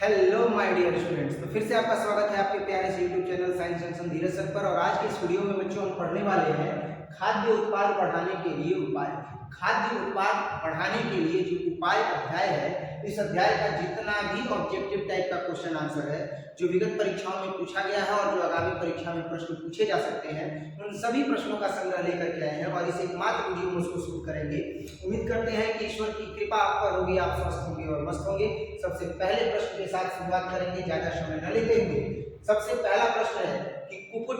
Hello my dear students. तो फिर से आपका स्वागत है आपके प्यारे से यूट्यूब चैनल साइंस जंक्शन धीरज सर पर। और आज के इस वीडियो में बच्चों हम पढ़ने वाले हैं खाद्य उत्पाद बढ़ाने के लिए उपाय। खाद्य उत्पाद बढ़ाने के लिए जो उपाय अध्याय है, इस अध्याय का जितना भी ऑब्जेक्टिव टाइप का क्वेश्चन आंसर है जो विगत परीक्षाओं में पूछा गया है और जो आगामी परीक्षा में प्रश्न पूछे जा सकते हैं, उन सभी प्रश्नों का संग्रह लेकर के आए हैं और इस एकमात्र वीडियो में उसको शुरू करेंगे। उम्मीद करते हैं कि ईश्वर की कृपा आप पर होगी, आप स्वस्थ होंगे और मस्त होंगे। सबसे पहले प्रश्न के साथ शुरुआत करेंगे, ज्यादा समय न लेते हुए। सबसे पहला प्रश्न है कि कुकुट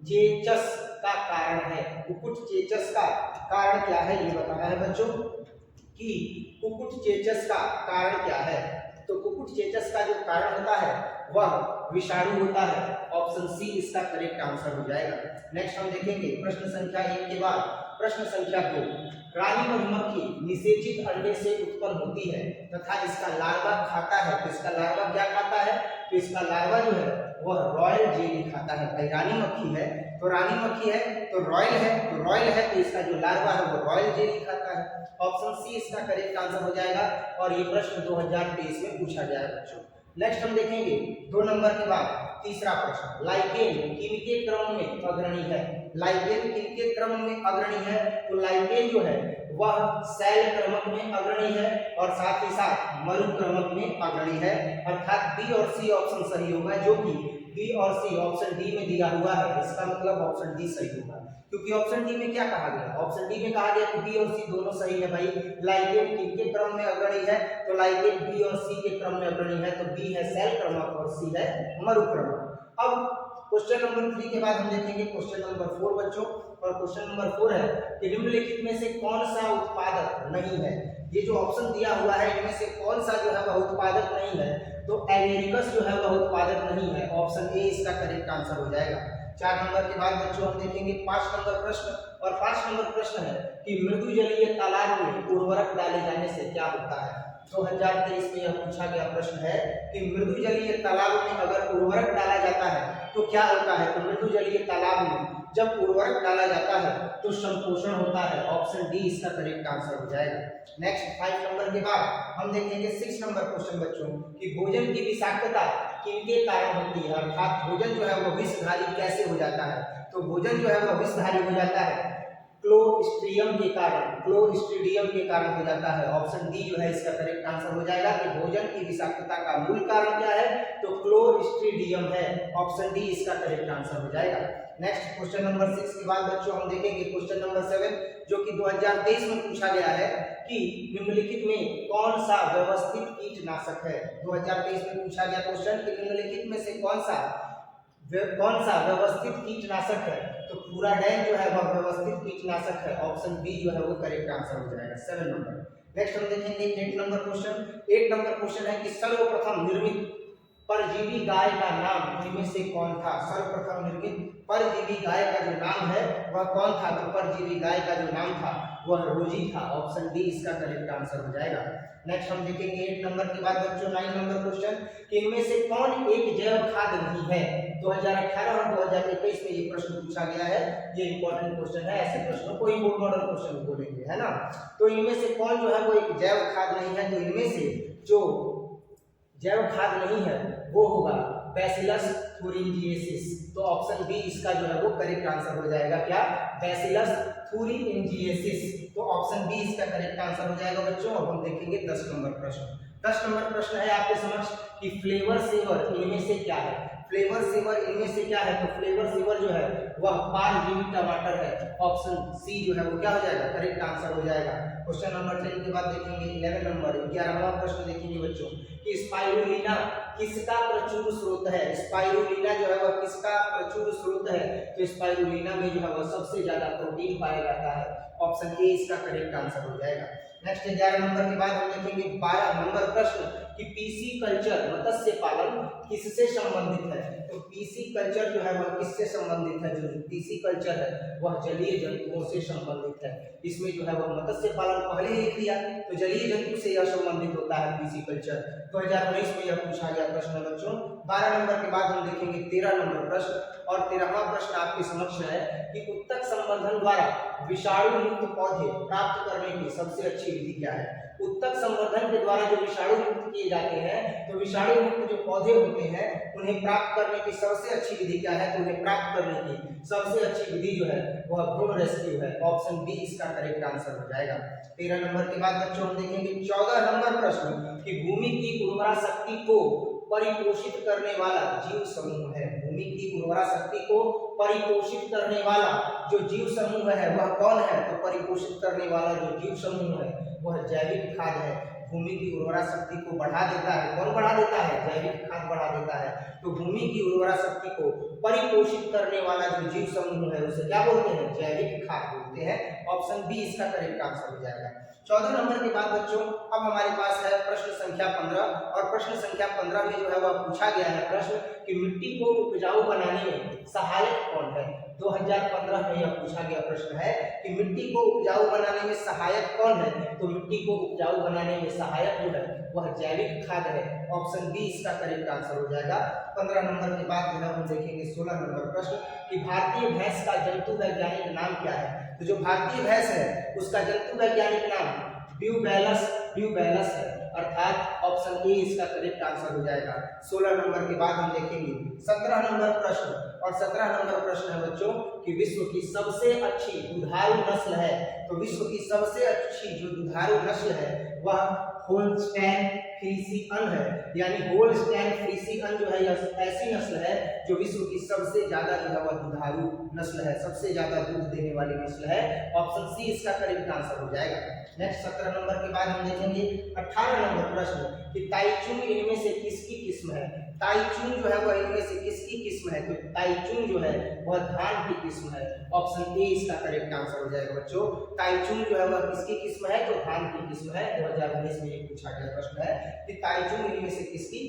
चेचस का कारण है। कुकुट चेचस का कारण क्या है, ये बताना है बच्चों कि कुकुट चेचस का कारण क्या है। तो कुकुट चेचस का जो कारण होता है वह विषाणु होता है। ऑप्शन सी इसका करेक्ट आंसर हो जाएगा। नेक्स्ट हम देखेंगे प्रश्न संख्या 1 के बाद प्रश्न संख्या 2। रानी मधुमक्खी निषेचित अंडे से उत्पन्न होती है तथा इसका लार्वा खाता है। तो इसका लार्वा क्या खाता है? तो इसका लार्वा जो है वह रॉयल जेली खाता है। भाई रानी मक्खी है तो रानी मक्खी है तो रॉयल है, तो रॉयल है तो इसका जो लार्वा है वो रॉयल जेली खाता है। ऑप्शन सी इसका करेक्ट आंसर हो जाएगा और ये प्रश्न 2023 में पूछा गया है बच्चों। नेक्स्ट हम देखेंगे 2 नंबर के बाद तीसरा प्रश्न। लाइकेन किनके क्रम में अग्रणी है? लाइकेन किनके क्रम में अग्रणी है? तो लाइकेन जो है वह सेल क्रमक में अग्रणी है और साथ ही साथ मरु क्रमक में अग्रणी है। अर्थात बी और सी ऑप्शन सही होगा, जो कि बी और सी ऑप्शन डी में दिया हुआ है। इसका मतलब ऑप्शन डी सही होगा, क्योंकि ऑप्शन डी में क्या कहा गया? ऑप्शन डी में कहा गया कि बी और सी दोनों सही है। भाई लाइकेन किनके क्रम में अग्रणी है? तो लाइकेन बी और सी के क्रम में अग्रणी है। तो बी है सेल क्रमक और सी है मरु क्रमक। अब क्वेश्चन नंबर 3 के बाद हम देखेंगे क्वेश्चन नंबर 4 बच्चों। और क्वेश्चन नंबर 4 है कि निम्नलिखित में से कौन सा उत्पादक नहीं है? ये जो ऑप्शन दिया हुआ है इनमें से कौन सा जो है वह उत्पादक नहीं है? तो एगेरिकस जो है वह उत्पादक नहीं है। ऑप्शन ए इसका करेक्ट आंसर हो जाएगा। 4 नंबर के बाद बच्चों हम देखेंगे 5 नंबर प्रश्न। और 5 नंबर प्रश्न है कि मृदु जलीय तालाब में उर्वरक डाले जाने से क्या होता है? 2023 में यह पूछा गया प्रश्न है कि मृदु जलीय तालाब में अगर उर्वरक डाला जाता है तो क्या होता है? तो मृदु जलीय तालाब में जब उर्वरक डाला जाता है तो संपोषण होता है। ऑप्शन डी इसका करेक्ट आंसर हो जाएगा। नेक्स्ट 5 नंबर के बाद हम देखेंगे 6 नंबर क्वेश्चन बच्चों कि भोजन की विषाक्तता किनके कारण होती है? अर्थात भोजन जो है वो विषधारी कैसे हो जाता है? तो भोजन जो है वो विषधारी हो जाता है क्लोस्ट्रिडियम के कारण। क्लोस्ट्रिडियम के कारण हो जाता है। ऑप्शन डी जो है इसका करेक्ट आंसर हो जाएगा कि भोजन की विषाक्तता का मूल कारण क्या है? तो क्लोस्ट्रिडियम है। ऑप्शन डी इसका करेक्ट आंसर हो जाएगा। नेक्स्ट क्वेश्चन नंबर 6 के बाद बच्चों हम देखेंगे क्वेश्चन नंबर 7 जो कि 2023 में पूछा गया है कि निम्नलिखित में कौन सा व्यवस्थित कीटनाशक है? 2023 में पूछा गया क्वेश्चन कि निम्नलिखित में से कौन सा व्यवस्थित कीटनाशक है? तो फ्यूराडाइन जो है वह व्यवस्थित कीटनाशक है। ऑप्शन बी जो है वो करेक्ट आंसर हो जाएगा 7 नंबर। नेक्स्ट हम देखेंगे 8 नंबर क्वेश्चन। 8 नंबर क्वेश्चन है कि सर्वप्रथम निर्मित परजीवी गाय का नाम इनमें से कौन था? सर्वप्रथम निर्मित परजीवी गाय का जो नाम है वह कौन था? तो परजीवी गाय का जो नाम था वह रोजी था। ऑप्शन डी इसका करेक्ट आंसर हो जाएगा। नेक्स्ट हम देखेंगे 8 नंबर के बाद बच्चों 9 नंबर क्वेश्चन कि इनमें से कौन एक जैव खाद नहीं है? 2018 और 2021 में ये प्रश्न पूछा गया है। ये इंपॉर्टेंट क्वेश्चन है, ऐसे प्रश्नों को ही मॉडल क्वेश्चन बोलेंगे, है ना। तो इनमें से कौन जो है वो एक जैव खाद नहीं है? तो इनमें से जो जैव खाद नहीं है वो होगा बैसिलस थुरिंजिएसिस। तो ऑप्शन बी इसका जो है वो करेक्ट आंसर हो जाएगा। क्या? बैसिलस थुरिंजिएसिस। तो ऑप्शन बी इसका करेक्ट आंसर हो जाएगा बच्चों। अब हम देखेंगे 10 नंबर प्रश्न। 10 नंबर प्रश्न है आपके समक्ष कि फ्लेवर सेवर इनमें से क्या है? फ्लेवर सेवर इनमें से क्या है? तो फ्लेवर सेवर जो है वह पारजीवी टमाटर है। ऑप्शन सी जो है वो क्या हो जाएगा? करेक्ट आंसर हो जाएगा। क्वेश्चन नंबर 10 के बाद देखेंगे 11 नंबर 11वां प्रश्न देखेंगे बच्चों कि स्पाइरुलिना किसका प्रचुर स्रोत है? स्पाइरुलिना जो है वह किसका प्रचुर स्रोत है? तो स्पाइरुलिना में जो है वह सबसे ज्यादा प्रोटीन पाया जाता है। ऑप्शन ए इसका करेक्ट आंसर हो जाएगा। नेक्स्ट 11 नंबर के बाद हम देखेंगे 12 नंबर प्रश्न कि पीसी कल्चर मत्स्य पालन किससे संबंधित है? तो पीसी कल्चर जो है वह किससे संबंधित है? जो पीसी कल्चर है वह जलीय जंतुओं से संबंधित है। इसमें जो है वह मत्स्य पालन पहले ही लिख दिया, तो जलीय जंतु से यह संबंधित होता है पीसी कल्चर। 2019 में यह पूछा गया प्रश्न है बच्चों। 12 नंबर के बाद हम देखेंगे 13 नंबर प्रश्न। और 13वां प्रश्न आपके समक्ष है कि उत्तक संवर्धन द्वारा विषाणु मुक्त पौधे प्राप्त करने की सबसे अच्छी विधि क्या है? उत्तक संवर्धन के द्वारा जो विषाणु मुक्त किए जाते हैं, तो विषाणु मुक्त जो पौधे होते हैं उन्हें प्राप्त करने की सबसे अच्छी विधि क्या है? तो उन्हें प्राप्त करने की सबसे अच्छी विधि जो है वह भ्रूण रेस्क्यू है। ऑप्शन बी इसका करेक्ट आंसर हो जाएगा। 13 नंबर के बाद बच्चों हम देखेंगे 14 नंबर प्रश्न कि भूमि की उर्वरा शक्ति को परिपोषित करने वाला जीव समूह है। भूमि की उर्वरा शक्ति को परिपोषित करने वाला जो जीव समूह है वह कौन है? तो परिपोषित करने वाला जो जीव समूह है वह जैविक खाद है। भूमि की उर्वरा शक्ति को बढ़ा देता है। कौन बढ़ा देता है? जैविक खाद बढ़ा देता है। तो भूमि की उर्वरा शक्ति को परिपोषित करने वाला जो जीव समूह है उसे क्या बोलते हैं? जैविक खाद बोलते हैं। ऑप्शन बी इसका करेक्ट आंसर हो जाएगा। 14 नंबर के बाद बच्चों अब हमारे पास है प्रश्न संख्या 15 और प्रश्न संख्या 15 में जो है वह पूछा गया है प्रश्न कि मिट्टी को उपजाऊ बनाने में सहायक कौन है। 2015 में यह पूछा गया प्रश्न है कि मिट्टी को उपजाऊ बनाने में सहायक कौन है। तो मिट्टी को उपजाऊ बनाने में सहायक जो है वह जैविक खाद है। ऑप्शन बी इसका करेक्ट आंसर हो जाएगा। 15 नंबर के बाद जो है हम देखेंगे 16 नंबर प्रश्न कि भारतीय भैंस का जंतु वैज्ञानिक नाम क्या है। तो जो भारतीय भैंस है उसका जंतु वैज्ञानिक नाम ब्यूबैलस है, अर्थात ऑप्शन ए इसका करेक्ट आंसर हो जाएगा। 16 नंबर के बाद हम देखेंगे 17 नंबर प्रश्न और 17 नंबर प्रश्न है बच्चों कि विश्व की सबसे अच्छी दुधारू नस्ल है। तो विश्व की सबसे अच्छी जो दुधारू नस्ल है वह होल्स्टेन फ्रीसियन है। यानी होल्स्टेन फ्रीसियन जो है यह ऐसी नस्ल है जो विश्व की सबसे ज्यादा जो है वह दुधारू नस्ल है, सबसे ज्यादा दूध देने वाली नस्ल है। ऑप्शन सी इसका करेक्ट आंसर हो जाएगा। नेक्स्ट 17 नंबर के बाद हम देखेंगे 18 नंबर प्रश्न कि ताइचुंग इनमें से किसकी किस्म है। ताइचुंग जो है वह इनमें से किसकी किस्म है। तो ताइचुंग जो है वह धान की किस्म है। ऑप्शन ए इसका करेक्ट आंसर हो जाएगा बच्चों। ताइचुंग जो है वह किसकी किस्म है। तो धान की किस्म है। 2019 में ये पूछा गया प्रश्न है कि ताइचुंग इनमें से किसकी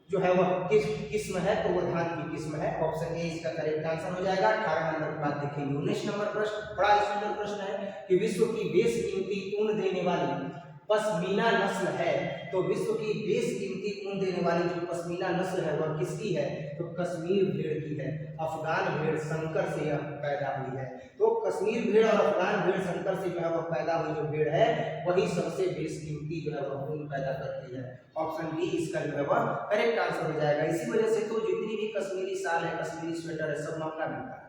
जो है वह किस किस्म है। तो वह धान की किस्म है। ऑप्शन ए इसका करेक्ट आंसर हो जाएगा। 18 नंबर के बाद देखेंगे 19 नंबर प्रश्न, बड़ा सुंदर प्रश्न है कि विश्व की बेशकीमती ऊन देने वाली पश्मीना नस्ल है। तो विश्व की बेशकीमती ऊन देने वाली जो पश्मीना नस्ल है वह किसकी है। तो कश्मीर भेड़ की है। अफगान भेड़ संकर से यह पैदा हुई है। तो कश्मीर भेड़ और अफगान भेड़ संकर से जो है वह पैदा हुई जो भेड़ है वही सबसे बेशकीमती जो है वह ऊन पैदा करती है। ऑप्शन बी इसका जो है वह करेक्ट आंसर हो जाएगा। इसी वजह से तो जितनी भी कश्मीरी साल है, कश्मीरी स्वेटर है, सब महंगा मिलता है।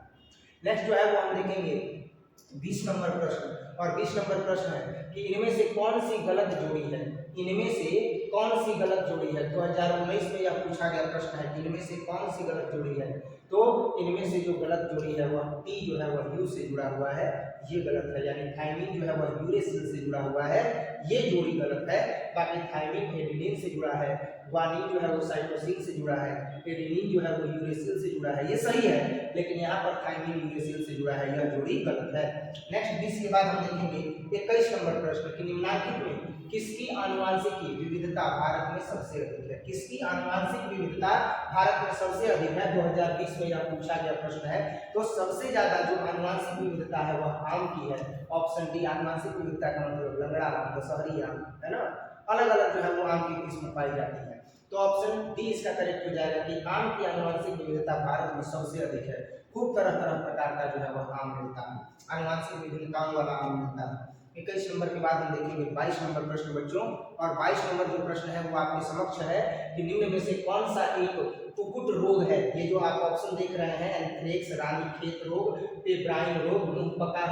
नेक्स्ट जो है वो हम देखेंगे 20 नंबर प्रश्न और 20 नंबर प्रश्न है कि इनमें से कौन सी गलत जोड़ी है। इनमें से कौन सी गलत जोड़ी है। 2019 में यह पूछा गया प्रश्न है कि इनमें से कौन सी गलत जोड़ी है। तो इनमें से जो गलत जोड़ी है वह टी जो है वह यू से जुड़ा हुआ है, ये गलत है। यानी थायमिन जो है वह यूरेसिल से जुड़ा हुआ है, ये जोड़ी गलत है। बाकी थायमिन एडेनिन से जुड़ा है, ग्वानिन जो है वो साइटोसिन से जुड़ा है, एडेनिन जो है वो यूरेसिल से जुड़ा है, ये सही है। लेकिन यहाँ पर थायमिन यूरेसिल से जुड़ा है, यह जोड़ी गलत है। नेक्स्ट 20 के बाद हम देखेंगे 21 नंबर प्रश्न कि निम्नलिखित में किसकी आनुवांशिक विविधता भारत में सबसे अधिक है। किसकी आनुवांशिक विविधता भारत में सबसे अधिक है। 2020 में यह पूछा गया प्रश्न है। तो सबसे ज्यादा जो आनुवांशिक विविधता है वह आम की है। ऑप्शन डी आनुवांशिक विविधता का मतलब लंगड़ा आम, दशहरी आम है ना, अलग अलग जो है वो आम की किस्म पाई जाती है। तो ऑप्शन डी इसका करेक्ट हो जाएगा कि आम की आनुवांशिक विविधता भारत में सबसे अधिक है। खूब तरह तरह प्रकार का जो है वह आम मिलता है, आनुवांशिक विविधताओं वाला आम मिलता है। 21 नंबर के बाद हम देखेंगे 22 नंबर प्रश्न बच्चों और 22 नंबर जो प्रश्न है वो आपके समक्ष है कि निम्न में से कौन सा एक कुकुट रोग है। ये जो आप ऑप्शन देख रहे हैं एंथ्रेक्स, रानीखेत रोग, पेब्राइन रोग, मुंहपका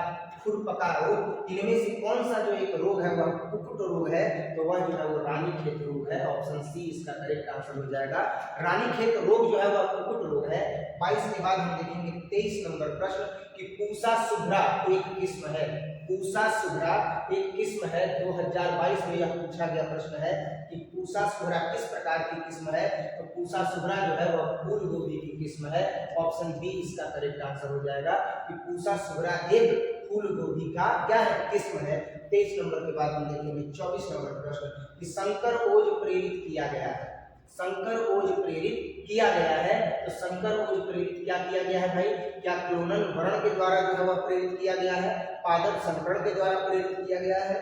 खुरपका रोग, इनमें से कौन सा जो एक रोग है वह कुकुट रोग है। तो वह जो है वो रानीखेत रोग है। ऑप्शन सी इसका करेक्ट आंसर हो जाएगा। रानीखेत रोग जो है वह कुकुट रोग है। 22 के बाद हम देखेंगे 23 नंबर प्रश्न कि पूसा शुभ्रा एक किस्म है। पूसा शुभ्रा एक किस्म है। 2022 में यह पूछा गया प्रश्न है कि पूसा शुभ्रा किस प्रकार की किस्म है। तो पूसा शुभ्रा जो है वह फूल गोभी की किस्म है। ऑप्शन बी इसका करेक्ट आंसर हो जाएगा कि पूसा शुभ्रा एक फूल गोभी का क्या है, किस्म है। 23 नंबर के बाद हम देखेंगे 24 नंबर प्रश्न कि संकर ओज प्रेरित किया गया है। संकर ओज प्रेरित किया गया है। तो संकर ओज प्रेरित क्या किया गया है भाई। क्या क्लोनल वर्ण के द्वारा जो है वह प्रेरित किया गया है, पादप संकरण के द्वारा प्रेरित किया गया है,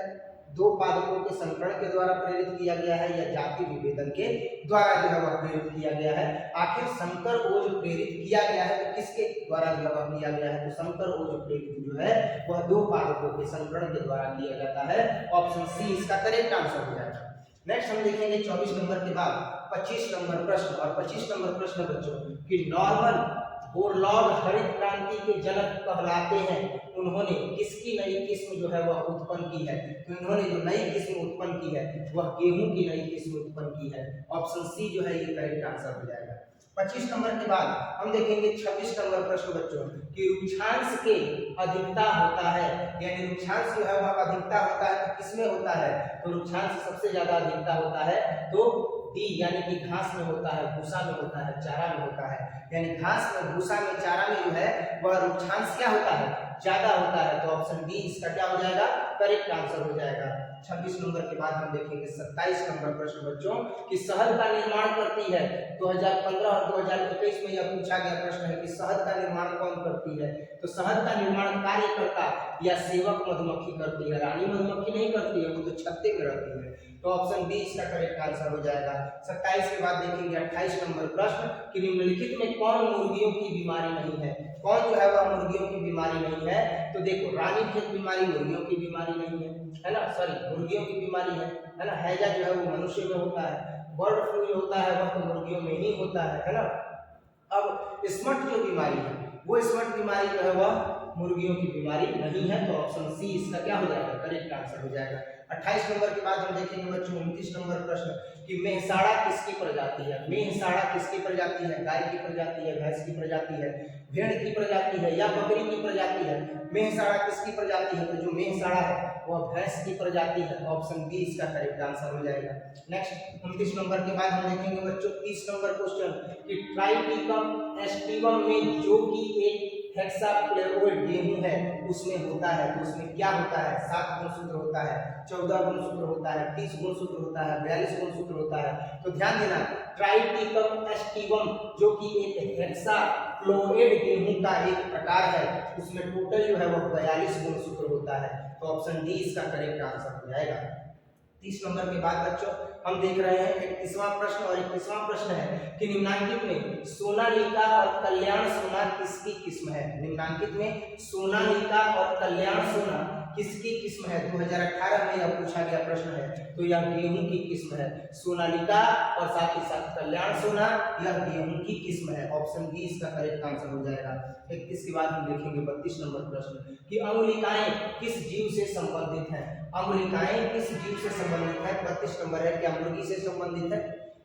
दो पादपों के संकरण के द्वारा प्रेरित किया गया है या जाति विभेदन के द्वारा जो है वह प्रेरित किया गया है। आखिर संकर ओज प्रेरित किया गया है तो किसके द्वारा जो है वह किया गया है, तो संकर ओज प्रेरित जो है वह दो पादपों के संकरण के द्वारा किया जाता है। ऑप्शन सी इसका करेक्ट आंसर हो जाएगा। नेक्स्ट हम देखेंगे 24 नंबर के बाद 25 नंबर प्रश्न, और 25 नंबर प्रश्न बच्चों कि नॉर्मन बोरलॉग हरित क्रांति के जनक कहलाते हैं, उन्होंने किसकी नई किस्म जो है वह उत्पन्न की है, तो इन्होंने जो नई किस्म उत्पन्न की है वह गेहूं की नई किस्म उत्पन्न की है। ऑप्शन सी जो है ये करेक्ट आंसर हो जाएगा। 25 नंबर के बाद हम देखेंगे 26 नंबर प्रश्न बच्चों कि रुक्षांश के अधिकता होता है, यानी रुक्षांश जो है वह अधिकता होता है तो किसमें होता है, तो रुक्षांश सबसे ज्यादा अधिकता होता है तो डी यानी कि घास में होता है, भूसा में होता है, चारा में होता है, यानी घास में, भूसा में, चारा में जो है वह रुक्षांश क्या होता है, ज्यादा होता है। तो ऑप्शन डी इसका क्या हो जाएगा, करेक्ट आंसर हो जाएगा। 26 नंबर के बाद हम देखेंगे 27 नंबर प्रश्न बच्चों कि शहद का निर्माण करती है। 2015 और 2021 में यह पूछा गया प्रश्न है कि शहद का निर्माण कौन करती है, तो शहद का निर्माण कार्यकर्ता या सेवक मधुमक्खी करती है, रानी मधुमक्खी नहीं करती है, वो तो छत्ते में रहती है। तो ऑप्शन बी इसका करेक्ट आंसर हो जाएगा। 27 के बाद देखेंगे 28 नंबर प्रश्न कि निम्नलिखित में कौन मुर्गियों की बीमारी नहीं है, कौन जो है वह मुर्गियों की बीमारी नहीं है, तो देखो रानीखेत बीमारी मुर्गियों की बीमारी नहीं है ना, सॉरी मुर्गियों की बीमारी है ना, हैजा जो है वो मनुष्य में होता है, बर्ड फ्लू जो होता है वह तो मुर्गियों में ही होता है ना। अब स्मट जो बीमारी है वो स्मट बीमारी जो है वह मुर्गियों की बीमारी नहीं है, तो ऑप्शन सी इसका क्या हो जाएगा, करेक्ट आंसर हो जाएगा। 28 नंबर के बाद हम देखेंगे बच्चों 29 नंबर प्रश्न कि मेहसाड़ा किसकी प्रजाति है, मेहसाड़ा किसकी प्रजाति है, गाय की प्रजाति है, भैंस की प्रजाति है, भेड़ की प्रजाति है या बकरी की प्रजाति है। मेहसाड़ा किसकी प्रजाति है, तो जो मेहसाड़ा है वह भैंस की प्रजाति है। ऑप्शन बी इसका करेक्ट आंसर हो जाएगा। नेक्स्ट 29 नंबर के बाद हम देखेंगे बच्चों 30 नंबर क्वेश्चन कि ट्राइटिकम एस्टिवम में जो कि एक हेक्साफ्लोरोइड गेहूं है उसमें होता है, तो उसमें क्या होता है, 7 गुणसूत्र होता है, 14 गुणसूत्र होता है, 30 गुणसूत्र होता है, 42 गुणसूत्र होता है। तो ध्यान देना ट्राइटिकम एस्टिवम जो कि एक हेक्साफ्लोरोइड गेहूं का एक प्रकार है, उसमें टोटल जो है वो 42 गुणसूत्र होता है। तो ऑप्शन डी इसका करेक्ट आंसर हो जाएगा। 30 नंबर के बाद बच्चों हम देख रहे हैं 31वां प्रश्न, और 31वां प्रश्न है कि निम्नांकित में सोनालिका और कल्याण सोना किसकी किस्म है, निम्नांकित में सोनालिका और कल्याण सोना किसकी किस्म है। 2018 में यह पूछा गया प्रश्न है, तो यह गेहूं की किस्म है। सोनालिका और साथ ही साथ कल्याण सोना यह गेहूं की किस्म है। ऑप्शन बी इसका करेक्ट आंसर हो जाएगा। 31 के बाद हम देखेंगे 32 नंबर प्रश्न कि अंगुलिकाएं किस जीव से संबंधित हैं, अंगुलिकाएं किस जीव से संबंधित है। 32 नंबर है, क्या मुर्गी से संबंधित है,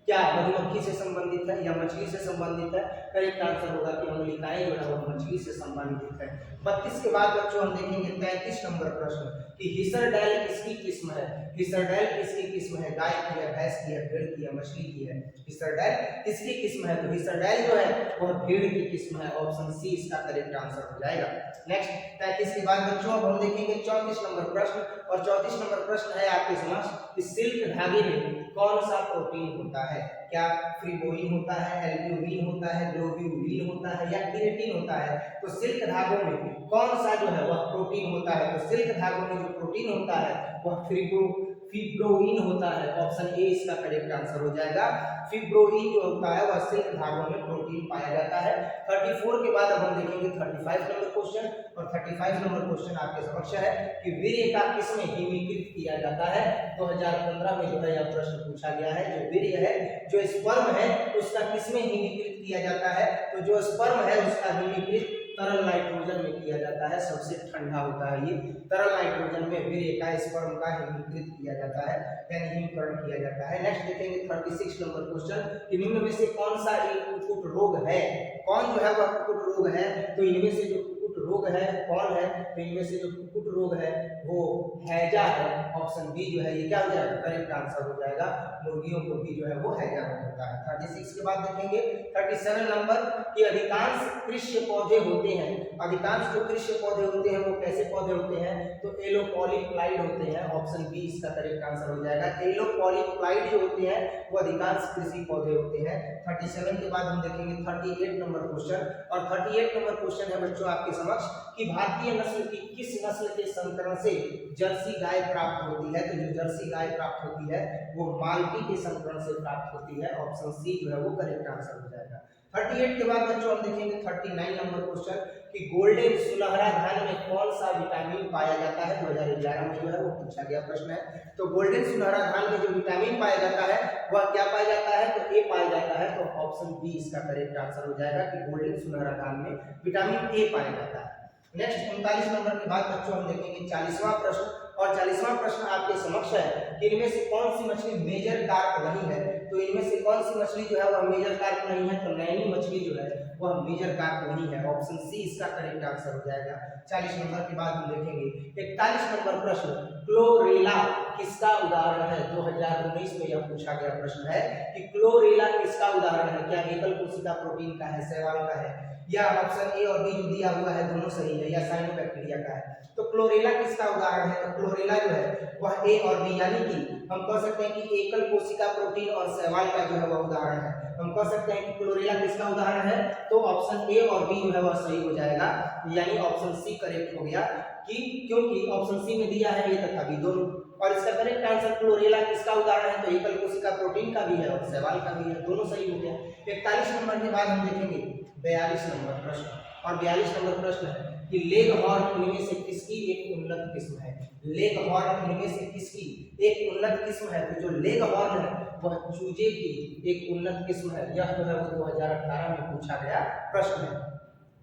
क्या मधुमक्खी से संबंधित है या मछली से संबंधित है। करेक्ट आंसर होगा कि अंगुलिकाएं जो है वो मछली से संबंधित है। 32 के बाद बच्चों हम देखेंगे 33 नंबर प्रश्न कि हिसरडैल किसकी किस्म है, हिसरडैल किसकी किस्म है, गाय की है, भैंस की है, भेड़ की है, मछली की है। हिसरडैल किसकी किस्म है, तो हिसरडैल जो है वह भेड़ की किस्म है। ऑप्शन सी इसका करेक्ट आंसर हो जाएगा। नेक्स्ट 33 के बाद बच्चों अब हम देखेंगे 34 नंबर प्रश्न, और 34 नंबर प्रश्न है आपके समक्ष कि सिल्क धागे में कौन सा प्रोटीन होता है, क्या फ्रीबोइन होता है, एल्ब्यूमिन होता है, ग्लोब्यूलिन होता है या केराटिन होता है। तो सिल्क धागों में कौन सा जो है वह प्रोटीन होता है, तो सिल्क धागों में जो प्रोटीन होता है वह फिब्रोइन होता है। ऑप्शन ए इसका करेक्ट आंसर हो जाएगा। फिब्रोइन जो होता है वह सिल्क धागों में प्रोटीन पाया जाता है। 34 के बाद अब हम देखेंगे 35 नंबर क्वेश्चन, और 35 नंबर क्वेश्चन आपके समक्ष है कि वीर्य का किसमें हिमीकृत किया जाता है। 2015 में जो है यह प्रश्न पूछा गया है, जो वीर्य है, जो स्पर्म है उसका किसमें हिमीकृत किया जाता है, तो जो स्पर्म है उसका हिमीकृत तरल नाइट्रोजन में किया जाता है। सबसे ठंडा होता है ये, तरल नाइट्रोजन में वीर्य का, स्पर्म का हिमीकृत किया जाता है, यानी हिमीकरण किया जाता है। नेक्स्ट देखेंगे 36 नंबर क्वेश्चन कि निम्न में से कौन सा एक कुक्कुट रोग है, कौन जो है वह कुक्कुट रोग है, तो इनमें से जो कुक्कुट रोग है कौन है, तो इनमें से जो कुक्कुट रोग है वो हैजा है। ऑप्शन बी जो है ये क्या हो जाएगा, करेक्ट आंसर हो जाएगा। मुर्गियों को भी जो है वो हैजा रोग होता है। 36 के बाद देखेंगे 37 नंबर कि अधिकांश कृषि पौधे होते हैं, अधिकांश जो कृषि पौधे होते हैं वो कैसे पौधे होते हैं, तो एलोपॉलीप्लाइड होते हैं। ऑप्शन बी इसका करेक्ट आंसर हो जाएगा। एलोपॉलीप्लाइड जो होते हैं वो अधिकांश कृषि पौधे होते हैं। 37 के बाद हम देखेंगे 38 नंबर क्वेश्चन, और 38 नंबर क्वेश्चन है बच्चों आपके समक्ष कि भारतीय नस्ल की किस नस्ल के संकरण से जर्सी गाय प्राप्त होती है। तो जो जर्सी गाय प्राप्त होती है वो माल्टी के संकरण से प्राप्त होती है। ऑप्शन सी जो है वो करेक्ट आंसर हो जाएगा। 38 के बाद बच्चों हम देखेंगे 39 नंबर क्वेश्चन कि गोल्डन सुनहरा धान में कौन सा विटामिन पाया जाता है। 2011 में जो है वो पूछा गया प्रश्न है। तो गोल्डन सुनहरा धान में जो विटामिन पाया जाता है वह क्या पाया जाता है, तो ए पाया जाता है। तो ऑप्शन बी इसका करेक्ट आंसर हो जाएगा कि गोल्डन सुनहरा धान में विटामिन ए पाया जाता है। नेक्स्ट 39 नंबर के बाद बच्चों हम देखेंगे 40वां प्रश्न, और 40वां प्रश्न आपके समक्ष है कि इनमें से कौन सी मछली मेजर कार्प नहीं है। तो इनमें से कौन सी मछली जो है वह मेजर कार्प नहीं है, तो नैनी मछली जो है वह मेजर कार्प नहीं है। ऑप्शन सी इसका करेक्ट आंसर हो जाएगा। 40 नंबर के बाद हम देखेंगे 41 नंबर प्रश्न, क्लोरेला किसका उदाहरण है। 2019 में यह पूछा गया प्रश्न है कि क्लोरेला किसका उदाहरण है। क्या एकल कोशिका प्रोटीन का है, शैवाल का है, या ऑप्शन ए और बी जो दिया हुआ है दोनों सही है, या साइनोबैक्टीरिया का है। तो क्लोरेला किसका उदाहरण है, तो क्लोरेला जो है वह ए और बी, यानी कि हम कह सकते हैं कि एकल कोशिका प्रोटीन और शैवाल का जो है वह उदाहरण है। हम कह सकते हैं कि क्लोरेला किसका उदाहरण है, तो ऑप्शन ए और बी जो है वह सही हो जाएगा, यानी ऑप्शन सी करेक्ट हो गया कि क्योंकि ऑप्शन सी में दिया है ए तथा बी दोनों, और इसका करेक्ट आंसर क्लोरेला किसका उदाहरण है, तो एकल कोशिका प्रोटीन का भी है और शैवाल का भी है, दोनों सही हो गया। 41 नंबर के बाद हम देखेंगे 42 नंबर प्रश्न, और 42 नंबर प्रश्न है कि लेग हॉर्न इनमें से किसकी एक उन्नत किस्म है। लेग हॉर्न इनमें से किसकी एक उन्नत किस्म है। तो जो लेग हॉर्न है वह चूजे की एक उन्नत किस्म है। यह जो है वो 2018 में पूछा गया प्रश्न है।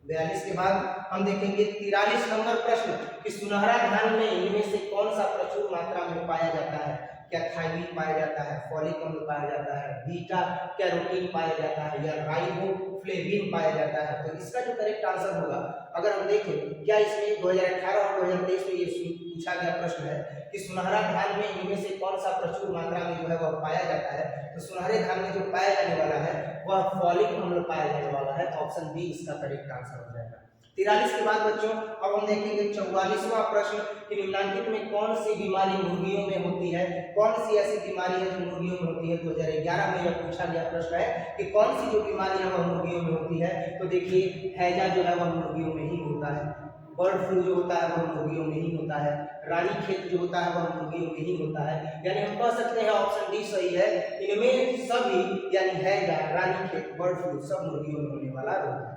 42 के बाद हम देखेंगे 43 नंबर प्रश्न कि सुनहरा धान में इनमें से कौन सा प्रचुर मात्रा में पाया जाता है। क्या थायमिन पाया जाता है, फॉलिक अम्ल पाया जाता है, बीटा कैरोटीन पाया जाता है, या राइबोफ्लेविन पाया जाता है। तो इसका जो करेक्ट आंसर होगा, अगर हम देखें क्या इसमें 2018 और 2023 में ये पूछा गया प्रश्न है कि सुनहरा धान में इनमें से कौन सा प्रचुर मात्रा में जो है वह पाया जाता है। तो सुनहरे धान में जो पाया जाने वाला है वह फॉलिक अम्ल पाया जाने वाला है। ऑप्शन बी इसका करेक्ट आंसर हो जाएगा। 43 के बाद बच्चों अब हम देखेंगे 44वां प्रश्न कि निम्नलिखित में कौन सी बीमारी मुर्गियों में होती है। कौन सी ऐसी बीमारी है जो मुर्गियों में होती है। 2011 में यह पूछा गया प्रश्न है कि कौन सी जो बीमारी है वह मुर्गियों में होती है। तो देखिए हैजा जो है वह मुर्गियों में ही होता है, बर्ड फ्लू जो होता है वह मुर्गियों में ही होता है, रानीखेत जो होता है वह मुर्गियों में ही होता है। यानी हम कह सकते हैं ऑप्शन डी सही है। इनमें सभी यानी हैजा, रानीखेत, बर्ड फ्लू सब मुर्गियों में होने वाला रोग है।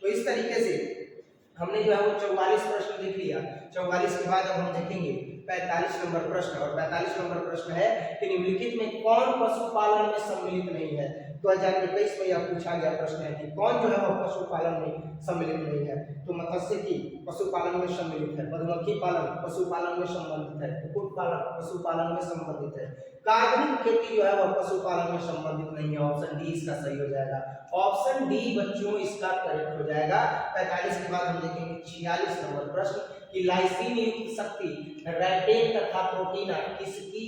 तो इस तरीके से हमने जो है वो 44 प्रश्न देख लिया। 44 के बाद अब हम देखेंगे 45 नंबर प्रश्न, और 45 नंबर प्रश्न है कि निम्नलिखित में कौन पशुपालन में सम्मिलित नहीं है। 2021 में यह पूछा गया प्रश्न है कि कौन जो है वह पशुपालन में सम्मिलित नहीं है। तो मत्स्यिकी पशुपालन में सम्मिलित है, मधुमक्खी पालन पशुपालन में संबंधित है, कुक्कुट पालन पशुपालन में संबंधित है, कार्बनिक खेती जो है वह पशुपालन में संबंधित नहीं है। ऑप्शन डी इसका सही हो जाएगा। ऑप्शन डी बच्चों इसका करेक्ट हो जाएगा। 45 के बाद हम देखेंगे 46 नंबर प्रश्न कि लाइसिन युक्त शक्ति रेटेन तथा प्रोटीन किसकी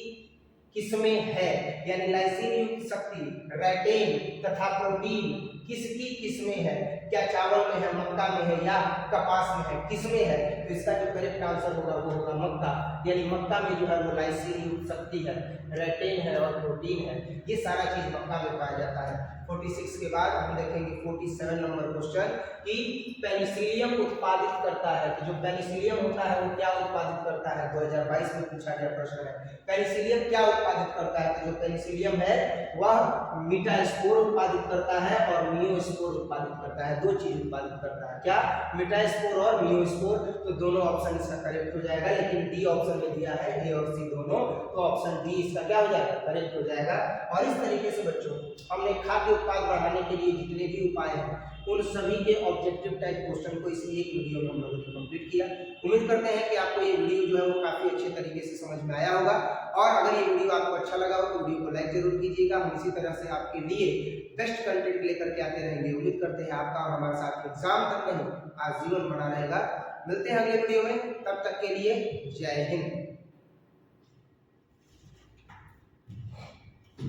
किसमें है। यानी लाइसिन युक्त शक्ति रेटेन तथा प्रोटीन किसकी किसमें है। क्या चावल में है, मक्का में है, या कपास में है, किसमें है। तो इसका जो करेक्ट आंसर होगा वो होगा मक्का। यानी मक्का में जो है वो लाइसिन युक्त शक्ति है, रेटेन है और प्रोटीन है। ये सारा चीज मक्का में पाया जाता है। 46 के बाद हम देखेंगे 47 नंबर क्वेश्चन कि पेनिसिलियम उत्पादित करता है। तो जो पेनिसिलियम होता है वो क्या उत्पादित करता है। 2022 में पूछा गया प्रश्न है पेनिसिलियम क्या उत्पादित करता है। तो जो पेनिसिलियम है वह मेटास्पोर उत्पादित करता है और नियोस्पोर उत्पादित करता है। दो चीज उत्पादित करता है, क्या, मेटास्पोर और नियोस्पोर। तो दोनों ऑप्शन इसका करेक्ट हो जाएगा, लेकिन डी ऑप्शन में दिया है ए और सी दोनों, तो ऑप्शन डी इसका क्या हो जाएगा, करेक्ट हो जाएगा। और इस तरीके से बच्चों हमने खाद्य उत्पाद बढ़ाने के लिए जितने भी उपाय हैं उन सभी के ऑब्जेक्टिव टाइप क्वेश्चन को इसी एक वीडियो में हम लोगों ने कंप्लीट किया। उम्मीद करते हैं कि आपको ये वीडियो जो है वो काफी अच्छे तरीके से समझ में आया होगा, और अगर ये वीडियो आपको अच्छा लगा हो तो वीडियो को लाइक जरूर कीजिएगा। हम इसी तरह से आपके लिए बेस्ट कंटेंट लेकर के आते रहेंगे। उम्मीद करते हैं आपका और हमारे साथ एग्जाम तक नहीं आजीवन बना रहेगा। मिलते हैं अगले वीडियो में, तब तक के लिए जय हिंद।